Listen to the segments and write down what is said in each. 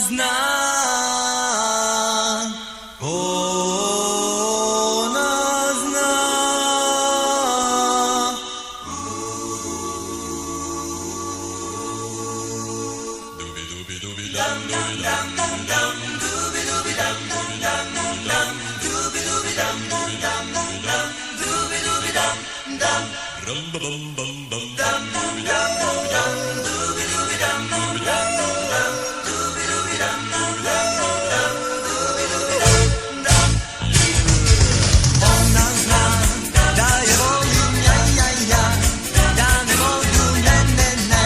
zna, ona zna. Dubi dubi dubi dam dam dam dam dam, dubi dubi dam dam dam dam, dubi dubi dam dam dam dam, dubi dubi dam dam, rum bum bum bum dam dam dam dam, dubi dubi dam dam dam dam, dubi dubi dam dam dam dam, dubi dubi dam dam. Ona zna da je volim, ja ja ja, da ne mogu, ne ne ne,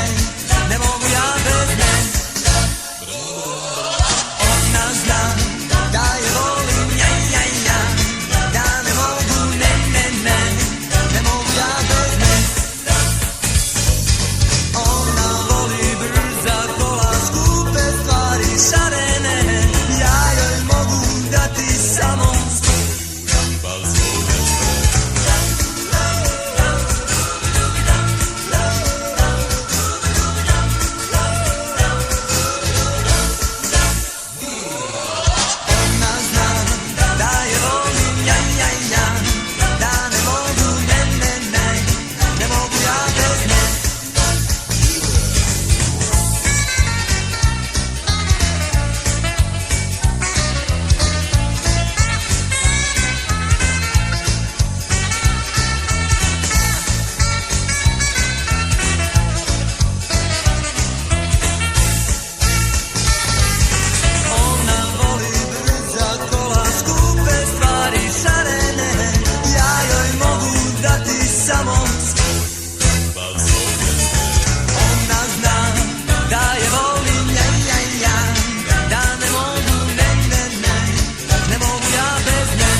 ne mogu ja bez nje. Ona zna da je volim, ja ja ja, da ne mogu, ne ne ne, ne mogu ja bez nje. Ona voli brza kola, skupe stvari, šarene, ja joj mogu dati samo bal svoga sve. Ona zna da je volim, ja ja ja, da ne mogu, ne ne ne, ne mogu ja bez nje. Ona voli brza kola, skupe stvari, šarene, ja joj mogu dati samo bal svoga sve. Ona zna da je volim, ja ja ja, da ne mogu, ne ne ne, ne mogu ja bez nje.